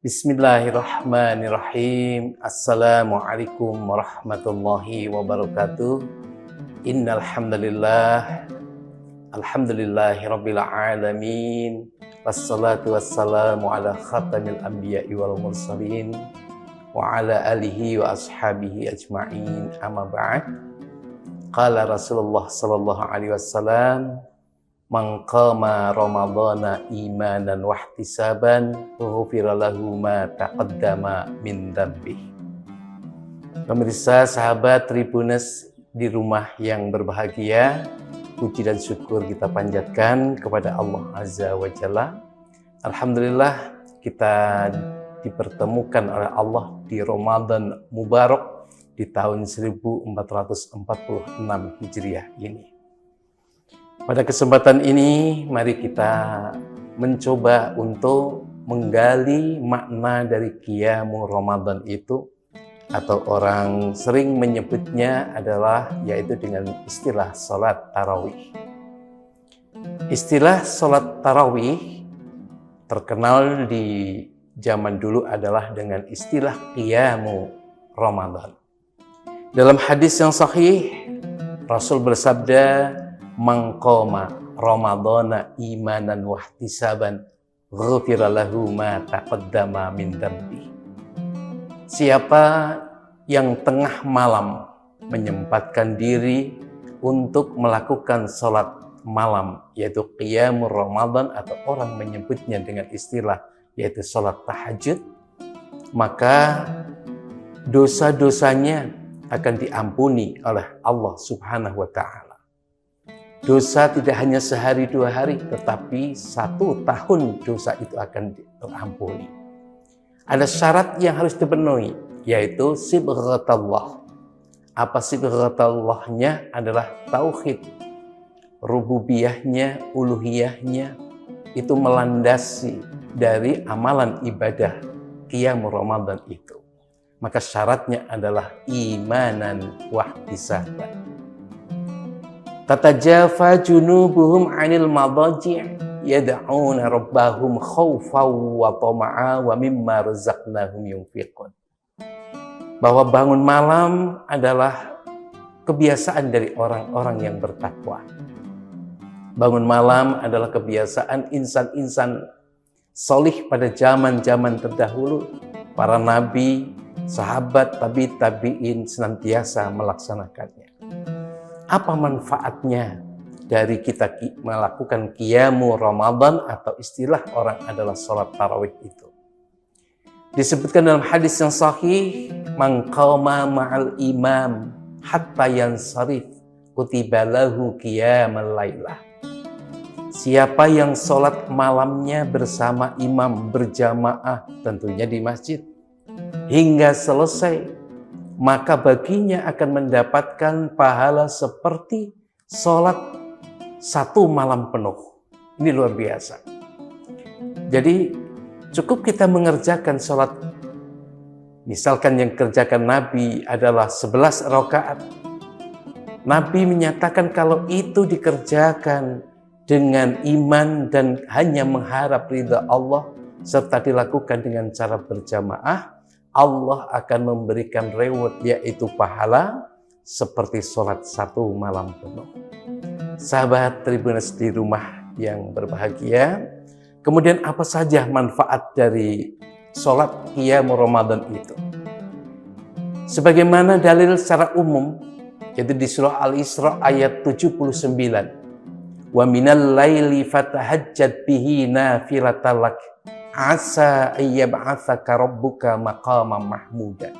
Bismillahirrahmanirrahim. Assalamualaikum warahmatullahi wabarakatuh. Innal hamdalillah, alhamdulillahirabbil alamin. Wassalatu wassalamu ala khatamil anbiya'i wal mursalin wa ala alihi wa ashabihi ajma'in. Amma ba'd. Qala Rasulullah sallallahu alaihi wasallam, man qama ramadhana imanan wa ihtisaban ghufira lahu ma taqaddama min dzambi. Pemirsa, sahabat Tribuners di rumah yang berbahagia, puji dan syukur kita panjatkan kepada Allah Azza wa Jalla. Alhamdulillah kita dipertemukan oleh Allah di Ramadan Mubarak di tahun 1446 Hijriah ini. Pada kesempatan ini, mari kita mencoba untuk menggali makna dari Qiyamul Ramadan itu, atau orang sering menyebutnya adalah yaitu dengan istilah sholat tarawih. Istilah sholat tarawih terkenal di zaman dulu adalah dengan istilah Qiyamul Ramadan. Dalam hadis yang sahih, Rasul bersabda, man qama ramadhana imanan wa ihtisaban ghufira lahu ma taqaddama min dzambi. Siapa yang tengah malam menyempatkan diri untuk melakukan salat malam, yaitu qiyamul ramadan, atau orang menyebutnya dengan istilah yaitu salat tahajud, maka dosa-dosanya akan diampuni oleh Allah Subhanahu wa ta'ala. Dosa tidak hanya sehari dua hari, tetapi 1 tahun dosa itu akan terampuni. Ada syarat yang harus dipenuhi, yaitu sibghatullah. Apa sibghatallahnya? Adalah tauhid, rububiyahnya, uluhiyahnya, itu melandasi dari amalan ibadah Qiyamul Ramadan itu. Maka syaratnya adalah imanan wa ihtisaban. Tatajafa junubuhum 'anil madaji' yad'una rabbahum khaufan wa tama'a wa mimma razaqnahum yunfiqun. Bahwa bangun malam adalah kebiasaan dari orang-orang yang bertakwa. Bangun malam adalah kebiasaan insan-insan solih pada zaman-zaman terdahulu. Para nabi, sahabat, tabi'in senantiasa melaksanakannya. Apa manfaatnya dari kita melakukan Qiyamul Ramadan, atau istilah orang adalah sholat tarawih itu? Disebutkan dalam hadis yang sahih, man qama ma'al imam hatta yansarif kutiba lahu qiyamul lailah. Siapa yang sholat malamnya bersama imam berjamaah, tentunya di masjid, hingga selesai, maka baginya akan mendapatkan pahala seperti sholat 1 malam penuh. Ini luar biasa. Jadi cukup kita mengerjakan sholat, misalkan yang kerjakan Nabi adalah 11 rakaat. Nabi menyatakan kalau itu dikerjakan dengan iman dan hanya mengharap ridha Allah, serta dilakukan dengan cara berjamaah, Allah akan memberikan reward, yaitu pahala seperti sholat 1 malam penuh. Sahabat Tribuners di rumah yang berbahagia, kemudian apa saja manfaat dari sholat Qiyamul Ramadan itu? Sebagaimana dalil secara umum, yaitu di surah Al-Isra ayat 79. Wa minal laili fatahajjat bihi nafilatan lak asa ayyab'atsaka rabbuka maqaman mahmuda.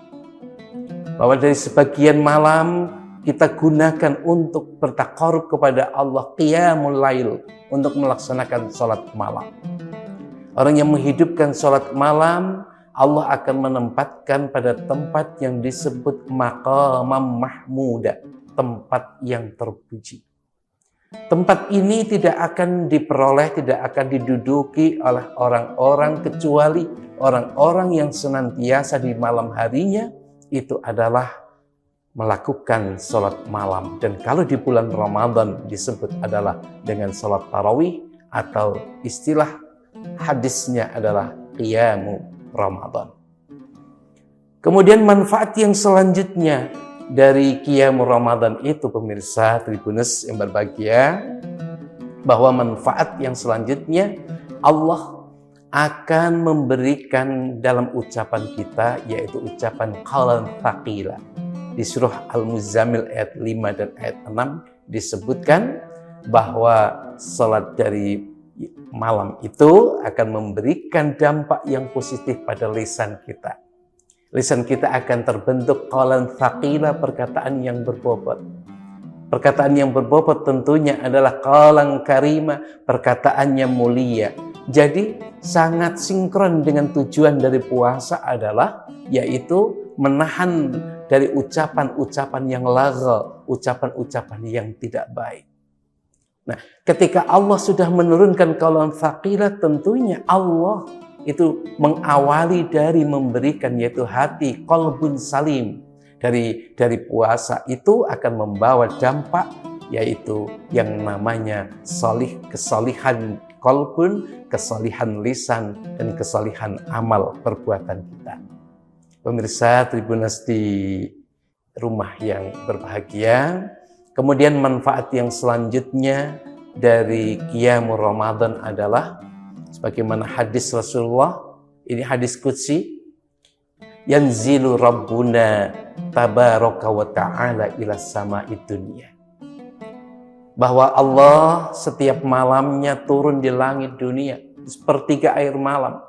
Bahwa dari sebagian malam kita gunakan untuk bertaqarrub kepada Allah, qiyamul lail, untuk melaksanakan sholat malam. Orang yang menghidupkan sholat malam, Allah akan menempatkan pada tempat yang disebut maqaman mahmuda, tempat yang terpuji. Tempat ini tidak akan diperoleh, tidak akan diduduki oleh orang-orang kecuali orang-orang yang senantiasa di malam harinya itu adalah melakukan sholat malam. Dan kalau di bulan Ramadan disebut adalah dengan sholat tarawih, atau istilah hadisnya adalah Qiyamul Ramadan. Kemudian manfaat yang selanjutnya dari Qiyamul Ramadan itu, pemirsa Tribuners yang berbahagia, bahwa manfaat yang selanjutnya Allah akan memberikan dalam ucapan kita, yaitu ucapan qaulan tsaqila. Di surah Al-Muzammil ayat 5 dan ayat 6 disebutkan bahwa salat dari malam itu akan memberikan dampak yang positif pada lisan kita. Lisan kita akan terbentuk qaulan tsaqila, perkataan yang berbobot. Perkataan yang berbobot tentunya adalah qaulan karima, perkataan yang mulia. Jadi sangat sinkron dengan tujuan dari puasa adalah yaitu menahan dari ucapan-ucapan yang lagha, ucapan-ucapan yang tidak baik. Nah, ketika Allah sudah menurunkan qaulan tsaqila, tentunya Allah itu mengawali dari memberikan, yaitu hati, qalbun salim. Dari puasa itu akan membawa dampak, yaitu yang namanya kesalihan qalbun, kesalihan lisan, dan kesalihan amal perbuatan kita. Pemirsa Tribuners di rumah yang berbahagia, kemudian manfaat yang selanjutnya dari Qiyamul Ramadan adalah sebagaimana hadis Rasulullah, ini hadis qudsi, yanzilu rabbuna tabaraka wa ta'ala ila sama'id dunya. Bahwa Allah setiap malamnya turun di langit dunia sepertiga air malam.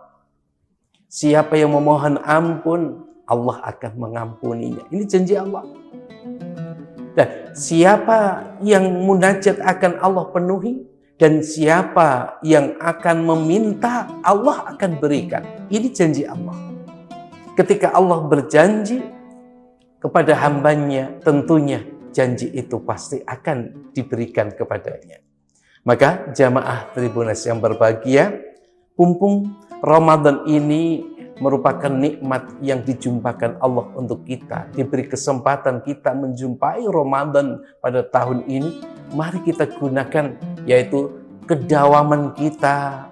Siapa yang memohon ampun, Allah akan mengampuninya. Ini janji Allah. Dan siapa yang munajat akan Allah penuhi, dan siapa yang akan meminta, Allah akan berikan. Ini janji Allah. Ketika Allah berjanji kepada hambanya, tentunya janji itu pasti akan diberikan kepadanya. Maka jamaah Tribuners yang berbahagia, mumpung Ramadan ini merupakan nikmat yang dijumpakan Allah untuk kita. Diberi kesempatan kita menjumpai Ramadan pada tahun ini. Mari kita gunakan, yaitu kedawaman kita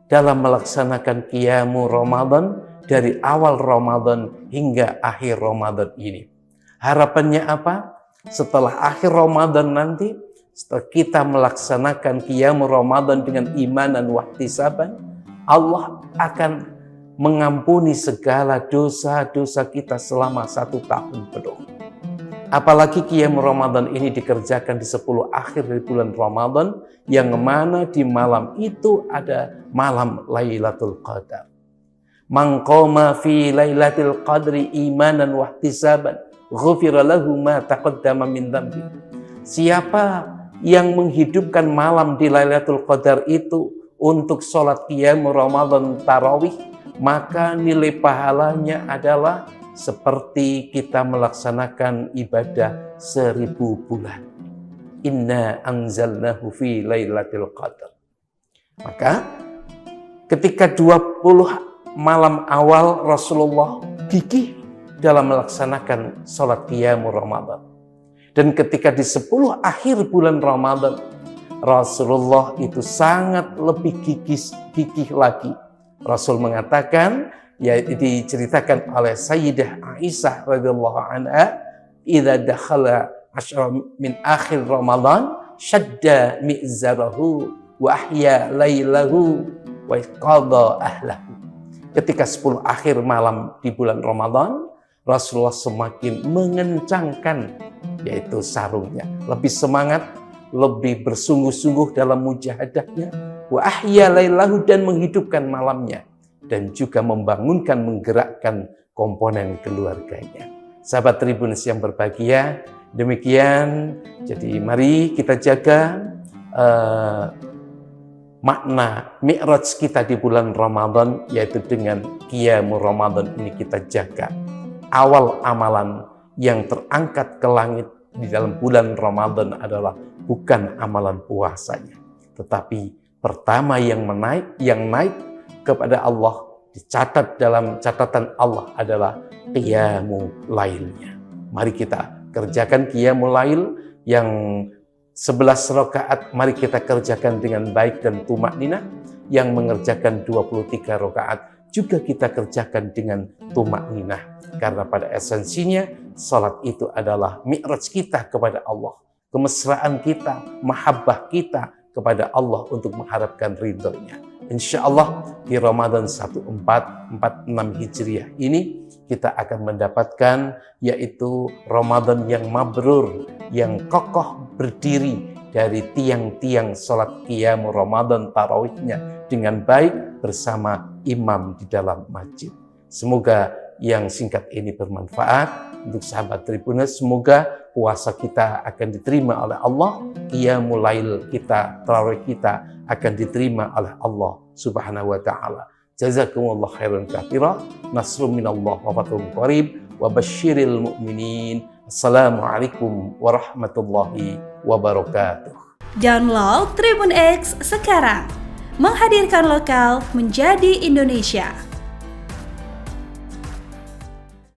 dalam melaksanakan Qiyamul Ramadan dari awal Ramadan hingga akhir Ramadan ini. Harapannya apa? Setelah akhir Ramadan nanti, setelah kita melaksanakan Qiyamul Ramadan dengan iman dan wahtisaban, Allah akan mengampuni segala dosa-dosa kita selama 1 tahun penuh. Apalagi Qiyamul Ramadan ini dikerjakan di 10 akhir dari bulan Ramadan, yang mana di malam itu ada malam Lailatul Qadar. Man qama fi Lailatul Qadri imanan wa ihtisaban, ghufira lahu ma taqaddama min dhanbi. Siapa yang menghidupkan malam di Lailatul Qadar itu untuk sholat Qiyamul Ramadan tarawih, maka nilai pahalanya adalah seperti kita melaksanakan ibadah 1000 bulan. Inna anzalnahu fi Lailatul Qadar. Maka ketika 20 malam awal Rasulullah gigih dalam melaksanakan sholat Qiyamul Ramadan. Dan ketika di 10 akhir bulan Ramadan, Rasulullah itu sangat lebih gigih lagi. Rasul mengatakan, ya diceritakan oleh Sayyidah Aisyah radhiyallahu anha, idza dakhala asyra min akhir Ramadan shadda mi'zarahu wa ahya lailahu wa qadha ahlahu. Ketika 10 akhir malam di bulan Ramadan, Rasulullah semakin mengencangkan yaitu sarungnya, lebih semangat, lebih bersungguh-sungguh dalam mujahadahnya, wa ahya lailahu, dan menghidupkan malamnya, dan juga membangunkan, menggerakkan komponen keluarganya. Sahabat Tribuners yang berbahagia, demikian. Jadi mari kita jaga makna mi'raj kita di bulan Ramadan, yaitu dengan Qiyamul Ramadan ini kita jaga. Awal amalan yang terangkat ke langit di dalam bulan Ramadan adalah bukan amalan puasanya, tetapi pertama yang naik kepada Allah, dicatat dalam catatan Allah adalah Qiyamul Lailnya. Mari kita kerjakan Qiyamul Lail yang 11 rakaat, mari kita kerjakan dengan baik dan tumakninah. Yang mengerjakan 23 rakaat, juga kita kerjakan dengan tumakninah. Karena pada esensinya, salat itu adalah mi'raj kita kepada Allah. Kemesraan kita, mahabbah kita kepada Allah untuk mengharapkan ridhonya. Insya Allah di Ramadan 1446 Hijriah ini kita akan mendapatkan yaitu Ramadan yang mabrur, yang kokoh berdiri dari tiang-tiang salat qiyam Ramadan tarawihnya dengan baik bersama imam di dalam masjid. Semoga yang singkat ini bermanfaat untuk sahabat Tribuners. Semoga puasa kita akan diterima oleh Allah, qiyamul lail kita, tarawih kita akan diterima oleh Allah Subhanahu wa taala. Jazakumullah khairan katsira. Nasrun minallah wa fathun qarib wa basyiril mu'minin. Assalamualaikum warahmatullahi wabarakatuh. Download Tribun X sekarang. Menghadirkan lokal menjadi Indonesia.